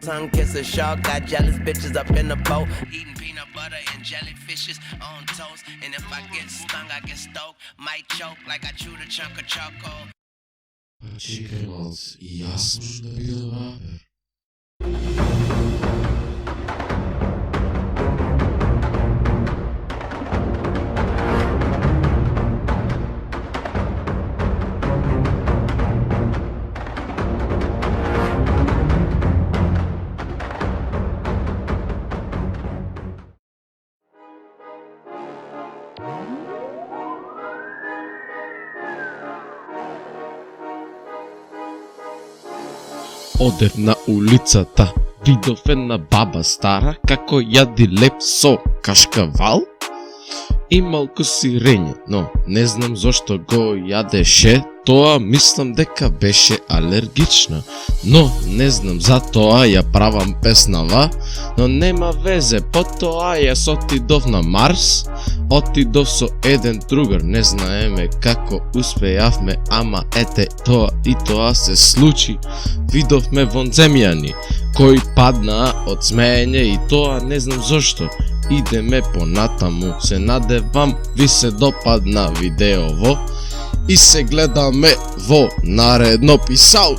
Tongue kiss a shark, got jealous bitches up in the boat, eating peanut butter and jellyfishes on toast. And if I get stung, I get stoked, might choke like I chewed a chunk of charcoal. Čekaj malce, i ja sam da bio raper. Одев на улицата, видов една баба стара, како јади леп со кашкавал и малку сирење, но не знам зошто го јадеше, тоа мислам дека беше алергична, но не знам за тоа ја правам песнава, но нема везе, потоа јас отидов на Марс, отидов со еден другар, не знаеме како успеавме, ама ете тоа и тоа се случи, видовме вонземјани, кои паднаа од смеење и тоа не знам зошто, идеме понатаму, се надевам ви се допадна видеово, и се гледаме во наредно писал.